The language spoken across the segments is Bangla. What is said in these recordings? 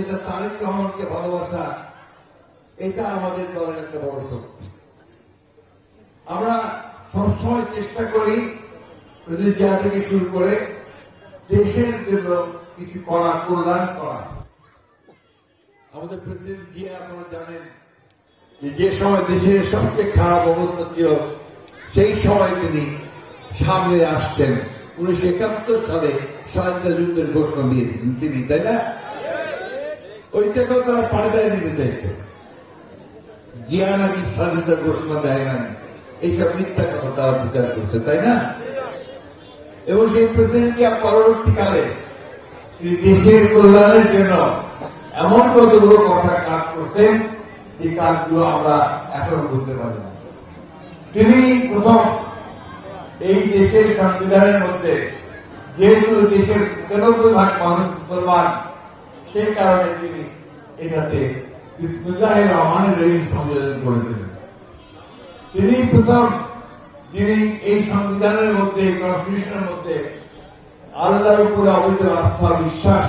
যেটা তারেক রহমানকে ভালোবাসা, এটা আমাদের দলের একটা বড় শক্তি। আমরা সবসময় চেষ্টা করি প্রেসিডেন্ট জিয়া থেকে শুরু করে দেশের জন্য কিছু করা, কল্যাণ করা। আমাদের প্রেসিডেন্ট জিয়া আপনারা জানেন যে সময় দেশের সবচেয়ে খারাপ অবস্থা ছিল, সেই সময় তিনি সামনে আসছেন। 1971 সালে স্বাধীনতা যুদ্ধের ঘোষণা দিয়েছিলেন তিনি, তাই না? ওইটাকেও তারা পাল্টায় দিতে চাইছে। জিয়া নাকি স্বাধীনতার ঘোষণা দেয় না, এইসব মিথ্যা কথা তারা প্রচার করছে, তাই না? এবং সেই প্রেসিডেন্ট জিয়া পরবর্তীকালে তিনি দেশের কল্যাণের জন্য এমন কতগুলো কথা কাজ করতেন যে কাজগুলো আমরা এখনো বুঝতে পারি না। তিনি প্রথম এই দেশের সংবিধানের মধ্যে, যেহেতু দেশের 93% মানুষ মুসলমান, সেই কারণে তিনি এটাতে বিসমিল্লাহির রহমানির রহিম সংযোজন করেছিলেন। তিনি প্রথম যিনি এই সংবিধানের মধ্যে, কনস্টিটিউশনের মধ্যে আল্লাহর উপরে অবিচল আস্থা বিশ্বাস,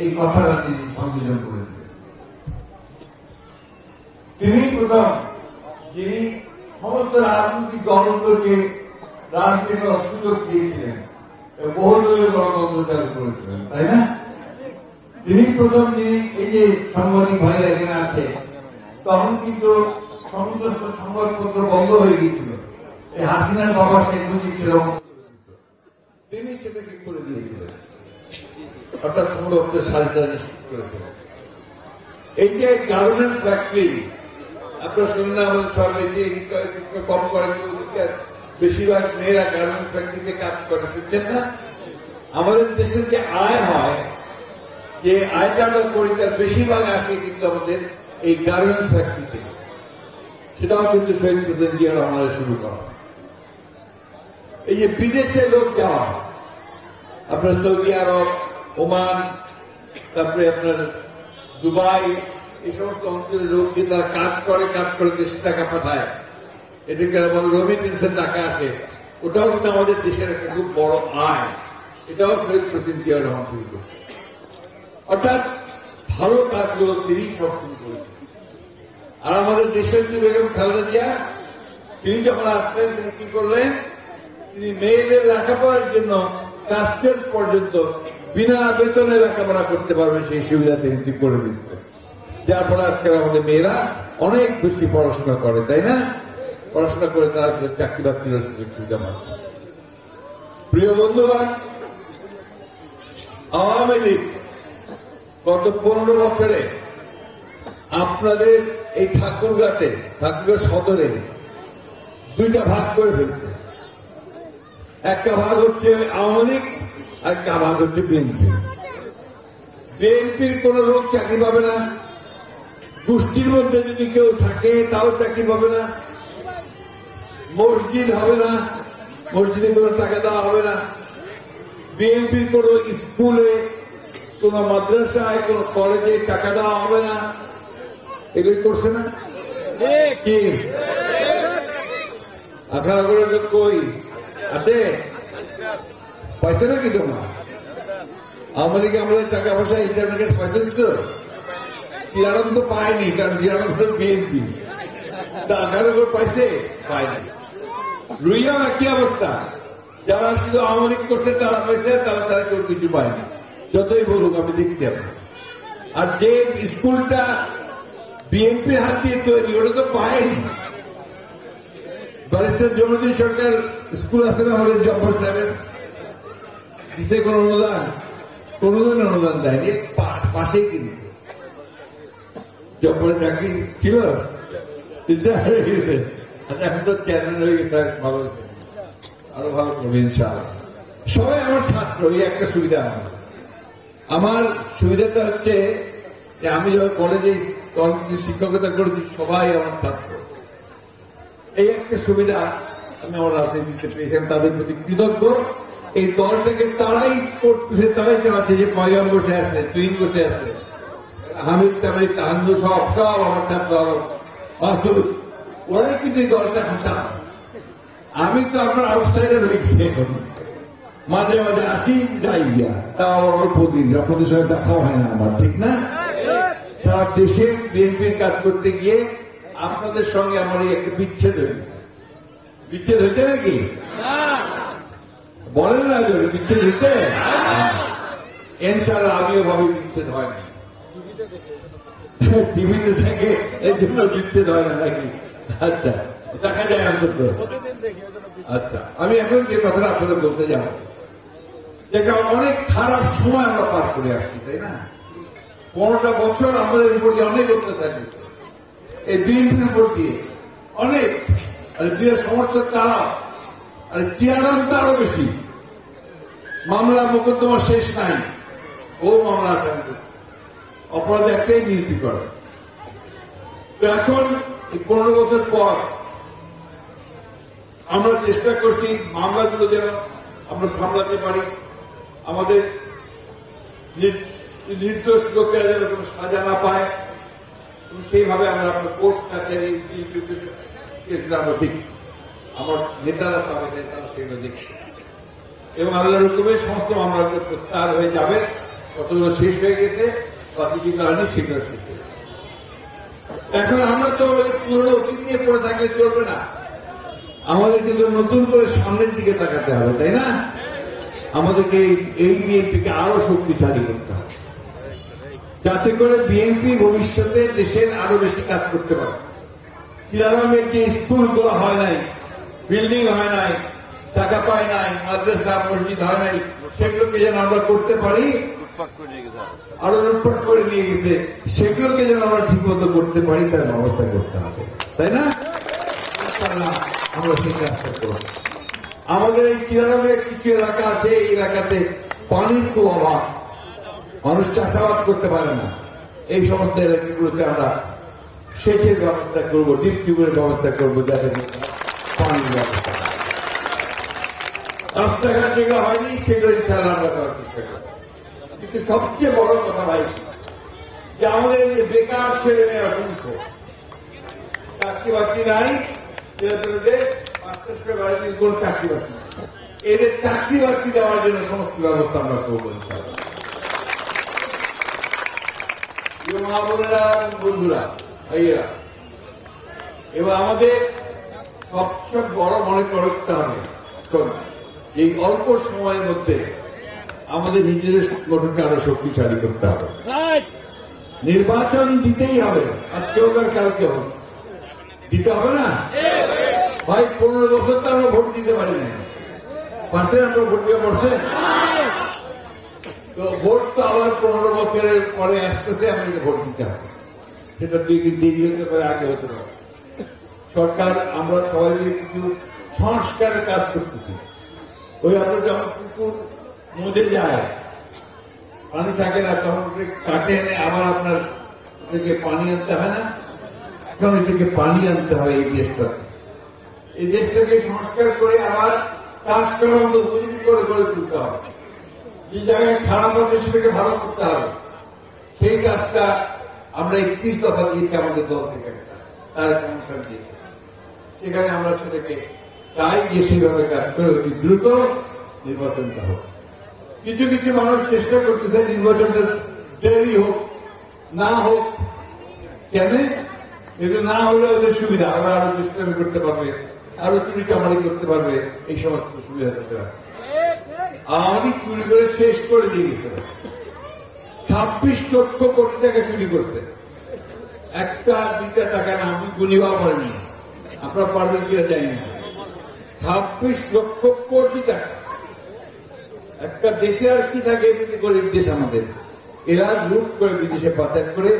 এই কথাটা তিনি সংযোজন করেছিলেন। তিনি প্রথম যিনি সমস্ত রাজনৈতিক দলগুলোকে রাজনীতি করার সুযোগ দিয়েছিলেন, বহুদলীয় গণতন্ত্র চালু করেছিলেন, তাই না? তিনি প্রথম যিনি, এই যে সাংবাদিক ভাইরা এখানে আছে, তখন কিন্তু সমস্ত সংবাদপত্র বন্ধ হয়ে গিয়েছিল, এই হাসিনার বাবা শেখ মুজিব ছিল, তিনি সেটাকে করে দিয়েছিলেন, অর্থাৎ সংরক্ষণের স্বাধীনতা নিশ্চিত করেছিলেন। এই যে গার্মেন্ট ফ্যাক্টরি, আপনার শুনুন না, আমাদের সরকার কম করে, বেশিরভাগ মেয়েরা গার্মেন্টস ফ্যাক্টরিতে কাজ করে, শুনছেন না? আমাদের দেশের যে আয় হয়, যে আয়টা আমরা করি, তার বেশিরভাগ আসে কিন্তু আমাদের এই গার্মেন্টস ফ্যাক্টরিতে। সেটাও কিন্তু শহীদ প্রেসিডেন্ট জিয়া রহমানের শুরু করা। এই যে বিদেশে লোক যাওয়া, আপনার সৌদি আরব, ওমান, তারপরে আপনার দুবাই, এই সমস্ত অঞ্চলের লোক দিয়ে তারা কাজ করে দেশে টাকা পাঠায়, এদেরকে বলে রেমিটেন্সের টাকা আসে, ওটাও কিন্তু আমাদের দেশের একটা খুব বড় আয়। এটাও শহীদ প্রেসিডেন্ট জিয়া রহমান শুরু করছে। অর্থাৎ ভালো কাজগুলো তিনি সব শুরু করেছেন। আর আমাদের দেশের যে বেগম খালেদা জিয়া, তিনি যখন আসলেন, তিনি কি করলেন? তিনি মেয়েদের লেখাপড়ার জন্য ক্লাস 10 পর্যন্ত বিনা বেতনে লেখাপড়া করতে পারবেন, সেই সুবিধা তিনি ঠিক করে দিচ্ছেন। যার ফলে আজকাল আমাদের মেয়েরা অনেক বেশি পড়াশোনা করে, তাই না? পড়াশোনা করে তারা চাকরি বাকরির সুযোগ সুবিধা পাচ্ছে। প্রিয় বন্ধুগণ, আওয়ামী লীগ গত 15 বছরে আপনাদের এই ঠাকুরগাঁতে, ঠাকুরগাঁ সদরে দুইটা ভাগ করে ফেলছে। একটা ভাগ হচ্ছে আওয়ামী লীগ, আর একটা ভাগ হচ্ছে বিএনপি। বিএনপির কোন লোক চাকরি পাবে না, গোষ্ঠীর মধ্যে যদি কেউ থাকে তাও চাকরি পাবে না, মসজিদ হবে না, মসজিদে কোনো টাকা দেওয়া হবে না, বিএনপির কোন স্কুলে, কোন মাদ্রাসায়, কোন কলেজে টাকা দেওয়া হবে না। এগুলি করছে না কি? আখাড়া করে লোক কই আছে? পয়সা নাকি তোমার? আওয়ামী লীগ আমাদের টাকা পয়সা হিসাব নিকাশ পয়সা দিত? জিরানন্দ তো পায়নি, কারণ জিরানন্দ বিএনপি। টাকার উপর পাইছে? পায়নি। রুইয়াও একই অবস্থা, যারা শুধু আওয়ামী লীগ করছে তারা পাইছে, তারা কেউ কিছু পায়নি, যতই বলুক, আমি দেখছি আপনার। আর যে স্কুলটা বিএনপির হাত দিয়ে তৈরি, ওটা তো পায়নি। ব্যারিস্টার জমিরুদ্দিন সরকার স্কুল আছে না আমাদের জব্বর সাহেবের, দিছে কোন অনুদান? কোনদিন অনুদান দেয়নি, পাশেই কিন্তু জব্বরের চাকরি ছিল, এখন তো চেয়ারম্যান হয়ে গেছে, ভালো হয়েছে, আরো ভালো করবে ইনশাআল্লাহ। সবাই আমার ছাত্র, এই একটা সুবিধা। আমার সুবিধাটা হচ্ছে যে আমি যখন কলেজে শিক্ষকতা করেছি, সবাই আমার ছাত্র। এই একটা সুবিধা আমি আমার রাজনীতিতে পেয়েছেন, তাদের প্রতি কৃতজ্ঞ। এই দলটাকে তারাই করতেছে, তারাই চালাচ্ছে, যে পয়গাম বসে আছে, তুইন বসে আছে, হামিদ তামিদ তাহান্দু, সব আমার ছাত্র, মাসুদ, ওরাই কিন্তু এই দলটা এখন চালায়। আমি তো আপনার আউটসাইডার রয়েছি, এখন মাঝে মাঝে আসি, যাই গিয়া, তাও অল্প দিন, আপনাদের সঙ্গে দেখাও হয় না আমার, ঠিক না? সারা দেশে বিএনপির কাজ করতে গিয়ে আপনাদের সঙ্গে আমার এই একটা বিচ্ছেদ হয়েছে। বিচ্ছেদ হইতে নাকি বলেন না, বিচ্ছেদ হইতে ইনশাআল্লাহ আমিও ভাবে বিচ্ছেদ হয় না, টিভিতে থেকে এই জন্য বিচ্ছেদ হয় না নাকি? আচ্ছা, দেখা যায় অন্তত। আচ্ছা, আমি এখন যে কথাটা আপনাদের বলতে যাব, যেটা অনেক খারাপ সময় আমরা পার করে আসছি, তাই না? 15টা বছর আমাদের উপর দিয়ে অনেক অত্যাচার দিচ্ছে, এই বিএনপির উপর দিয়ে অনেক, আর বিয়ের সমর্থক তারা, আর চেয়ারম্যানটা আরো বেশি, মামলা মোকদ্দমা শেষ নাই, ও মামলা আসামি করছে, অপরাধ একটাই বিএনপি করে। তো এখন 15 বছর পর আমরা চেষ্টা করছি মামলাগুলো যেন আমরা সামলাতে পারি, আমাদের নির্দোষ লোকেরা যেন কোনো সাজা না পায়, সেইভাবে আমরা আপনার কোর্ট কাছারি আমরা দেখি, আমার নেতারা সবাই নেতারা সেগুলো দেখি, এবং আল্লাহর হুকুমে সমস্ত মামলাগুলো প্রত্যাহার হয়ে যাবে। কতগুলো শেষ হয়ে গেছে, কতটি কারণে সেগুলো শেষ হয়ে গেছে। এখন আমরা তো পুরনো অতীত নিয়ে পড়ে থাকলে চলবে না, আমাদের কিন্তু নতুন করে সামনের দিকে তাকাতে হবে, তাই না? আমাদেরকে এই বিএনপিকে আরো শক্তিশালী করতে হবে, যাতে করে বিএনপি ভবিষ্যতে দেশের আরো বেশি কাজ করতে পারে। চিরালমের যে স্কুলগুলো হয় নাই, বিল্ডিং হয় নাই, টাকা পায় নাই, মাদ্রাসা মসজিদ হয় নাই, সেগুলোকে যেন আমরা করতে পারি, আরো লুটপাট করে নিয়ে গেছে, সেগুলোকে যেন আমরা ঠিক মতো করতে পারি, তার ব্যবস্থা করতে হবে, তাই না? আমরা সেই কাজটা করব। আমাদের এই চিরালমের কিছু এলাকা আছে, এই এলাকাতে পানির খুব অভাব, মানুষ চাষাবাদ করতে পারে না। এই সমস্ত এলাকাগুলোতে আমরা সেচের ব্যবস্থা করব, ডিপ টিউবের ব্যবস্থা করবো, যাতে পানির ব্যবস্থা। রাস্তাঘাট যেগুলো হয়নি সেগুলো ইনশাআল্লাহ আমরা করার চেষ্টা করব। কিন্তু সবচেয়ে বড় কথা ভাই, যে আমাদের এই যে বেকার ছেলে মেয়ে অসংখ্য, চাকরি বাকরি নাই, ছেলেপেলেদের মাস্টার্স করে বাড়িতে কোনো চাকরি বাকরি নাই, এদের চাকরি বাকরি দেওয়ার জন্য সমস্ত ব্যবস্থা আমরা করবো ইনশাআল্লাহ। মা বোনেরা এবং বন্ধুরা, ভাইয়েরা, এবার আমাদের সবচেয়ে বড় মনে করতে হবে এই অল্প সময়ের মধ্যে আমাদের নিজেদের গঠনকে আরো শক্তিশালী করতে হবে। নির্বাচন দিতেই হবে, আজকে হোক আর কালকে হোক, দিতে হবে না ভাই? 15 বছর তো আমরা ভোট দিতে পারি না, পাশে আমরা ভোট দিয়ে পড়ছে, তো ভোট তো আবার 15 বছরের পরে আসতেছে, আমাদেরকে ভোট দিতে হবে। সেটা 2 দিন দেরি হতে পারে, আগে হতে পারে। সরকার আমরা সবাই মিলে কিছু সংস্কারের কাজ করতেছি। ওই আপনার যখন পুকুর মধ্যে যায়, পানি থাকে না, তখন কাটে এনে আবার আপনার থেকে পানি আনতে হয় না, এখন এটাকে পানি আনতে হবে এই দেশটাকে। এই দেশটাকে সংস্কার করে আবার কাজ করার মতো উপযোগী করে গড়ে তুলতে হবে। যে জায়গায় খারাপ আছে সেটাকে ভালো করতে হবে। সেই কাজটা আমরা 31 দফা দিয়েছি আমাদের দল থেকে, তার কমিশন দিয়েছে। সেখানে আমরা সেটাকে চাই যে সেইভাবে কাজ করে অতি দ্রুত নির্বাচনটা হোক। কিছু কিছু মানুষ চেষ্টা করতেছে নির্বাচনটা দেরি হোক, না হোক। কেন? এগুলো না হলে ওদের সুবিধা, ওরা আরো দুষ্কর্ম করতে পারবে, আরো চুরি চামারি করতে পারবে, এই সমস্ত সুবিধা তাদের আছে। আমি চুরি করে শেষ করে দিয়ে গেছে, 26 লক্ষ কোটি টাকা চুরি করছে। 1-2 টাকা না, আমি গুনিবা পারিনি, আপনারা পারবেন কিনা জানি না। 26 লক্ষ কোটি টাকা। একটা দেশে আর কি থাকে, এমনি গরিব দেশ আমাদের, এরা লুট করে বিদেশে পাচার করে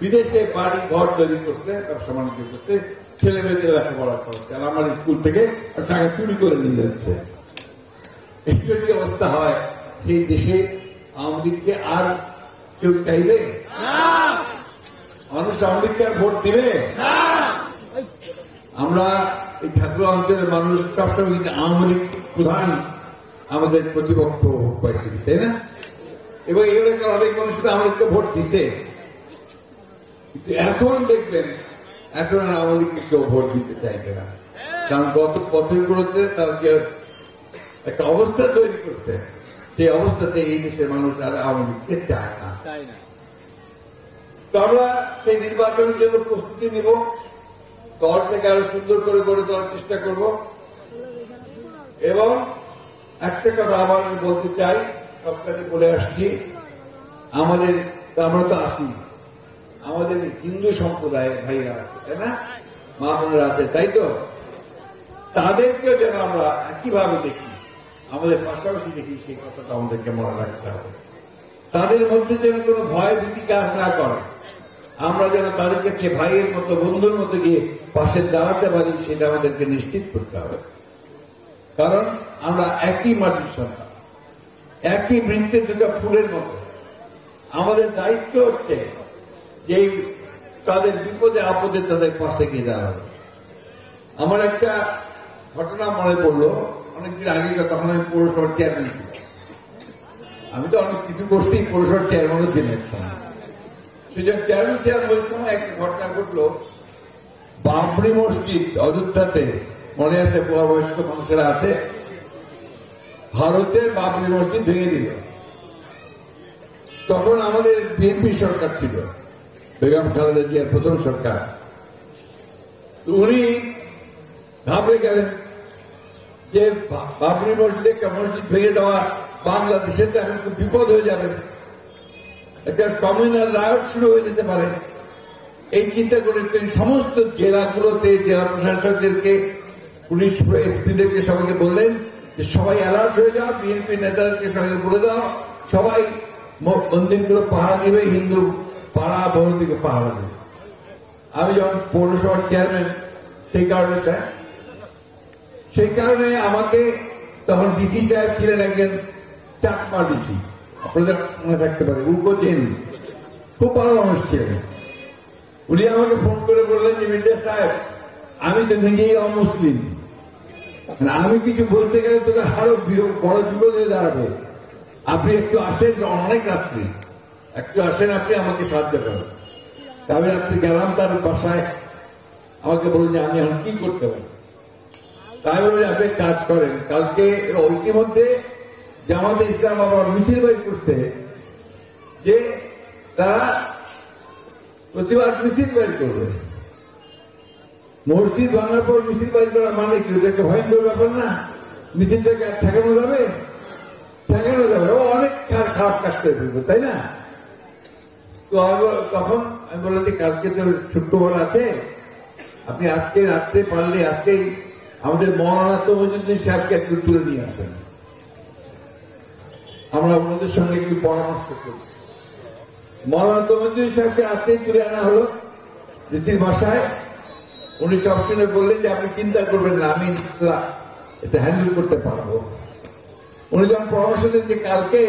বিদেশে বাড়ি ঘর তৈরি করতে, ব্যবসা বাণিজ্য করতে, ছেলে মেয়েদের লেখাপড়া করতে, আর আমার স্কুল থেকে টাকা চুরি করে নিয়ে যাচ্ছে। এই যদি অবস্থা হয়, সেই দেশে আওয়ামী লীগকে আর কেউ চাইবে? মানুষ আওয়ামী লীগকে আর ভোট দিবে? আমরা এই ঠাকুরা অঞ্চলের মানুষ সবসময় কিন্তু আওয়ামী লীগ প্রধান আমাদের প্রতিপক্ষ পাইছি, তাই না? এবং এই এলাকার অনেক মানুষ কিন্তু আওয়ামী লীগকে ভোট দিতে, কিন্তু এখন দেখবেন এখন আর আওয়ামী লীগকে কেউ ভোট দিতে চাইবে না। কারণ গত বছরগুলোতে তার যে একটা অবস্থা তৈরি করছে, সেই অবস্থাতে এই দেশের মানুষ আর আওয়ামী লীগকে চায় না। তো আমরা সেই নির্বাচনের জন্য প্রস্তুতি নিব, দলটাকে আরো সুন্দর করে গড়ে তোলার চেষ্টা করব। এবং একটা কথা আবার আমি বলতে চাই, সবটাকে বলে আসছি, আমরা তো আছি, আমাদের হিন্দু সম্প্রদায়ের ভাইরা আছে, তাই না, মা বোনেরা আছে, তাই তো, তাদেরকেও যেন আমরা একইভাবে দেখি, আমাদের পাশাপাশি দেখি, সেই কথাটা আমাদেরকে মনে রাখতে হবে। তাদের মধ্যে যেন কোনো ভয় ভীতি কাজ না করে, আমরা যেন তাদের কাছে ভাইয়ের মতো, বন্ধুর মতো গিয়ে পাশে দাঁড়াতে পারি, সেটা আমাদেরকে নিশ্চিত করতে হবে। কারণ আমরা একই মাটির সন্তান, একই বৃত্তের দুটো ফুলের মতো। আমাদের দায়িত্ব হচ্ছে যে তাদের বিপদে আপদে তাদের পাশে গিয়ে দাঁড়াবে। আমার একটা ঘটনা মনে পড়লো, অনেকদিন আগে, তখন আমি পৌরসভার চেয়ারম্যান ছিলাম। আমি তো অনেক কিছু করছি, পৌরসভার চেয়ারম্যানও ছিলেন। সুযোগ চেয়ারম্যান ছিলাম, ওই সময় একটা ঘটনা ঘটলো, বাবরি মসজিদ অযোধ্যাতে, মনে আছে, বয়স্ক মানুষেরা আছে, ভারতের বাবরি মসজিদ ভেঙে দিল। তখন আমাদের বিএনপি সরকার ছিল, বেগম খালেদা জিয়ার প্রথম সরকার। উনি ভাবলে গেলেন যে বাবরি মসজিদে একটা মসজিদ ভেঙে দেওয়া বাংলাদেশে তো এখন খুব বিপদ হয়ে যাবে, একটা কমিউনাল রায়ট শুরু হয়ে যেতে পারে। এই চিন্তা করে তিনি সমস্ত জেলাগুলোতে জেলা প্রশাসকদেরকে, পুলিশ এসপিদেরকে সবাইকে বললেন যে সবাই অ্যালার্ট হয়ে যাও, বিএনপি নেতাদেরকে সবাইকে বলে দাও, সবাই মন্দিরগুলো পাহারা দিবে, হিন্দু পাড়া বহুদিকে পাহারা দেবে। আমি যখন পৌরসভার চেয়ারম্যান, সেই কারণে আমাকে তখন ডিসি সাহেব ছিলেন একজন চাকমা ডিসি, আপনাদের মনে থাকতে পারে, উকোজেন, খুব ভালো মানুষ ছিলেন। উনি আমাকে ফোন করে বললেন যে মির্জা সাহেব, আমি তো নিজেই অমুসলিম, আমি কিছু বলতে গেলে তোকে আরো বড় বিপদ হয়ে দাঁড়াবে, আপনি একটু আসেন, অনেক রাত্রি, একটু আসেন, আপনি আমাকে সাহায্য করেন। আমি রাত্রি গেলাম তার বাসায়, আমাকে বললেন যে আমি এখন কি করতে পারি। তাই বলে আপনি কাজ করেন, কালকে ইতিমধ্যে জামাতে ইসলাম আবার মিছিল বের করছে যে তারা প্রতিবাদ মিছিল বের করবে। মসজিদ ভাঙার পর মিছিল বের করা মানে কি? ওটা একটা ভয়ঙ্কর ব্যাপার না? মিছিলটাকে ঠেকানো যাবে? ঠেকানো যাবে, ও অনেক খারাপ কাজ করে ফেলবে, তাই না? তো তখন আমি বললাম যে কালকে তো শুক্রবার আছে, আপনি আজকে রাত্রে পারলে আজকেই আমাদের মৌলানা তমজুদ্দিন সাহেবকে একটু তুলে নিয়ে আসেন, আমরা ওনাদের সঙ্গে একটু পরামর্শ করি। মৌলানা তমজুদ্দিন সাহেবকে রাত্রেই তুলে আনা হলো ডিসির বাসায়। উনি সব শুনে বললেন যে আপনি চিন্তা করবেন না, আমি এটা হ্যান্ডেল করতে পারবো। উনি যখন পরামর্শ দেন যে কালকে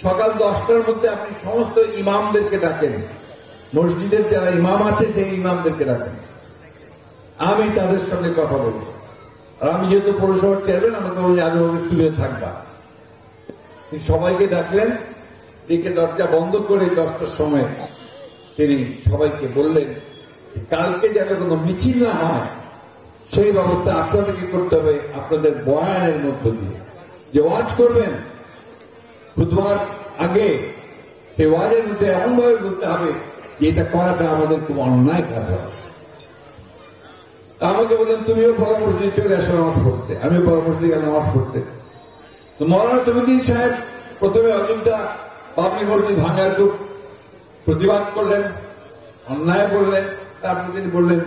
সকাল 10টার মধ্যে আপনি সমস্ত ইমামদেরকে ডাকেন, মসজিদের যারা ইমাম আছে সেই ইমামদেরকে ডাকেন, আমি তাদের সঙ্গে কথা বলবো। আর আমি যেহেতু পৌরসভার চেয়ারম্যান, আমাকে বলি আরো তুলে থাকবা। সবাইকে ডাকলেন, ডেকে দরজা বন্ধ করে 10টার সময় তিনি সবাইকে বললেন কালকে যেন কোনো মিছিল না হয় সেই ব্যবস্থা আপনাদেরকে করতে হবে। আপনাদের বয়ানের মধ্য দিয়ে যে ওয়াজ করবেন খুতবার আগে, সেই ওয়াজের মধ্যে এমন ভাবে বলতে হবে যে এটা করাটা আমাদের খুব অন্যায় কাজ হবে। আমাকে বললেন তুমিও পরামর্শ দিয়ে চলে আসো নামাজ পড়তে। আমি পরামর্শ দিয়ে নামাজ পড়তে। তো মৌলানা তমজুদ্দিন সাহেব প্রথমে অযোধ্যা বাবরি মসজিদ ভাঙার খুব প্রতিবাদ করলেন, অন্যায় বললেন। তারপরে তিনি বললেন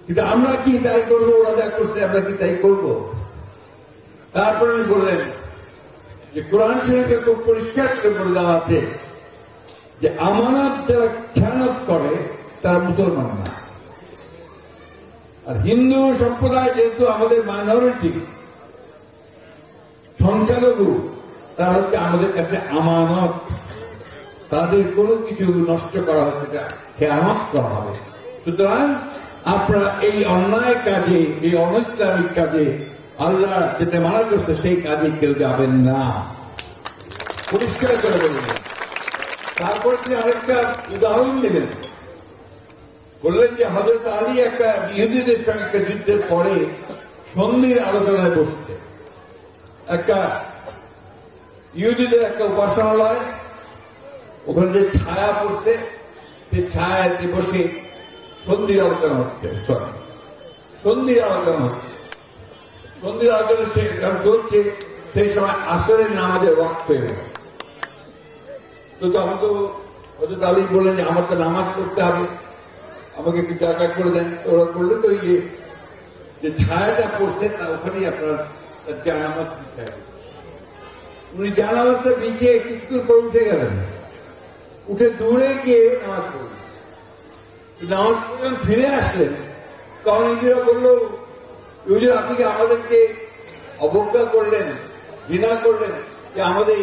কিন্তু আমরা কি তাই করবো, ওরা যা করছে আমরা কি তাই করবো। তারপরে উনি বললেন যে কোরআন শরীফে খুব পরিষ্কার করে বলে দেওয়া আছে যে আমানত যারা খেয়ানত করে তারা মুসলমান না। আর হিন্দু সম্প্রদায় যেহেতু আমাদের মাইনরিটি, সংখ্যালঘু, তারা হচ্ছে আমাদের কাছে আমানত। তাদের কোনো কিছু নষ্ট করা হচ্ছে না, খেয়ানত করা হবে। সুতরাং আপনারা এই অন্যায় কাজে, এই অনইসলামিক কাজে, আল্লাহ যেটা মানা করছে সেই কাজে কেউ যাবেন না, পরিষ্কার করে বললেন। তারপরে তিনি আরেকটা উদাহরণ দিলেন, বললেন যে হযরত আলী একটা ইহুদিদের সঙ্গে একটা যুদ্ধের পরে সন্ধির আলোচনায় বসতে, একটা ইহুদিদের একটা উপাসনালয়, ওখানে যে ছায়া পড়তে, সেই ছায়াতে বসে সন্ধির আলোচনা হচ্ছে, সন্ধির আলোচনা হচ্ছে, সন্ধির আলোচনা চলছে। সেই সময় আসরের নামাজের ওয়াক্ত হয়ে গেল। তো তখন তো হযরত আলী বললেন যে আমার তো নামাজ পড়তে হবে, আমাকে একটু জায়গা করে দেন। ওরা করলে তো যে ছায়াটা পড়ছেন না, ওখানেই আপনার জানামাজ দিতে হবে। উনি জানামাজটা বিছিয়ে কিছুক্ষণ পরে উঠে গেলেন, উঠে দূরে গিয়ে নামাজ পড়লেন। নামাজ পড়ে ফিরে আসলেন, তখন ইহুদিরা বললো, হুজুর আপনি কি আমাদেরকে অবজ্ঞা করলেন, ঘৃণা করলেন যে আমাদের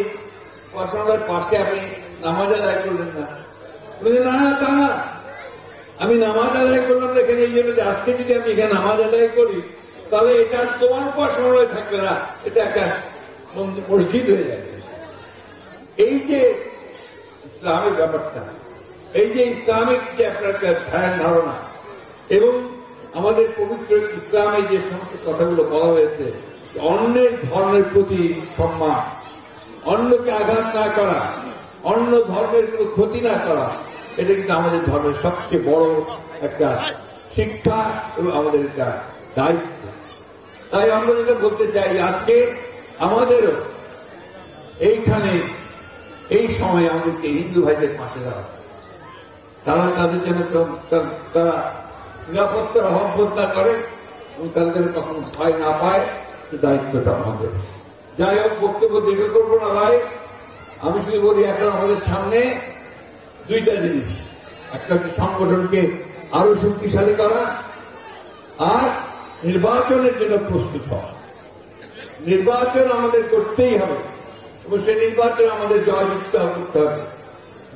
উপাসনার পাশে আপনি নামাজ আদায় করলেন না? না না, তা না, আমি নামাজ আদায় করলাম এখানে এই জন্য যে আজকে যদি আমি এখানে নামাজ আদায় করি তাহলে এটা তোমার উপাসনায় থাকবে না, এটা একটা মসজিদ হয়ে যাবে। এই যে ইসলামের ব্যাপারটা, এই যে ইসলামিক যে আপনার ধ্যান ধারণা এবং আমাদের পবিত্র ইসলামে যে সমস্ত কথাগুলো বলা হয়েছে, অন্যের ধর্মের প্রতি সম্মান, অন্যকে আঘাত না করা, অন্য ধর্মের কোনো ক্ষতি না করা, এটা কিন্তু আমাদের ধর্মের সবচেয়ে বড় একটা শিক্ষা এবং আমাদের একটা দায়িত্ব। তাই আমরা যেটা বলতে চাই, আজকে আমাদেরও এইখানে এই সময় আমাদেরকে হিন্দু ভাইদের পাশে দাঁড়াতে, তারা তাদের যেন তারা নিরাপত্তার অভাব না করে এবং তারা যেন কখনো ভয় না পায়, দায়িত্বটা আমাদের। যাই হোক, বক্তব্য দীর্ঘ করবো না ভাই, আমি শুধু বলি এখন আমাদের সামনে দুইটা জিনিস, একটা হচ্ছে সংগঠনকে আরো শক্তিশালী করা আর নির্বাচনের জন্য প্রস্তুত হওয়া। নির্বাচন আমাদের করতেই হবে এবং সেই নির্বাচন আমাদের জয়যুক্ত করতে হবে।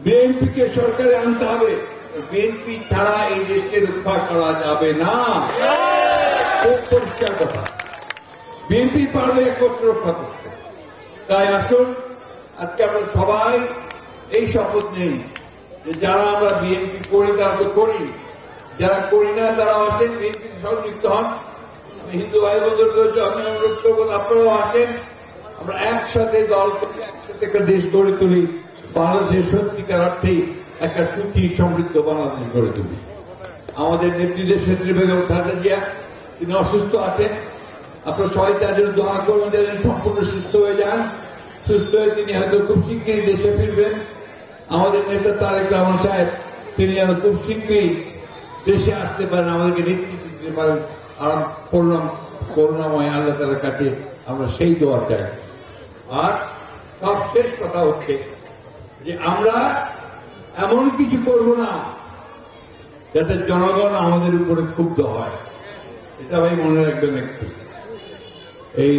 বিএনপিকে সরকারে আনতে হবে, বিএনপি ছাড়া এই দেশকে রক্ষা করা যাবে না, খুব পরিষ্কার কথা। বিএনপি পারবে একত্র রক্ষা করতে। তাই আসুন আজকে আমরা সবাই এই শপথ নেই যে যারা আমরা বিএনপি করি তারা তো করি, যারা করি না তারাও আসেন, বিএনপির সঙ্গে যুক্ত হন। আমি হিন্দু ভাই বন্ধুদের আমি অনুরোধ করবো আপনারাও আসেন, আমরা একসাথে দল করি, একসাথে একটা দেশ গড়ে তুলি, বাংলাদেশের সত্যিকার অর্থেই একটা সুখী সমৃদ্ধ বাংলাদেশ গড়ে তুলি। আমাদের নেত্রী দেশনেত্রী বেগম খালেদা জিয়া, তিনি অসুস্থ আছেন, আপনারা সবাই তার জন্য দোয়া করুন যেন সম্পূর্ণ সুস্থ হয়ে যান। সুস্থ হয়ে তিনি হয়তো খুব শীঘ্রই দেশে ফিরবেন। আমাদের নেতা তারেক রহমান সাহেব, তিনি যেন খুব শীঘ্রই দেশে আসতে পারেন, আমাদেরকে নেতৃত্ব দিতে পারেন। আর করুণাময় আল্লাহ তাআলার কাছে আমরা সেই দোয়া চাই। আর সব শেষ কথা হচ্ছে যে আমরা এমন কিছু করব না যাতে জনগণ আমাদের উপরে ক্ষুব্ধ হয়, এটা ভাই মনে রাখবেন একটু। এই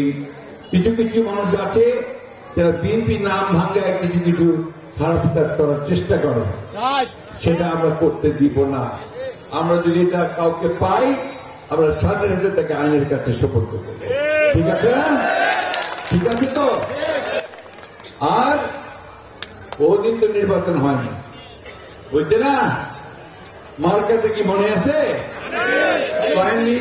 কিছু কিছু মানুষ আছে যারা বিএনপি নাম ভাঙায় কিছু কিছু খারাপ কাজ করার চেষ্টা করে, সেটা আমরা করতে দিব না। আমরা যদি এটা কাউকে পাই, আমরা সাথে সাথে তাকে আইনের কাছে সোপর্দ করব। ঠিক আছে? ঠিক আছে তো? আর বহুদিন তো নির্বাচন হয়নি, বুঝছে না? মার্কাতে কি মনে আছে? হয়নি।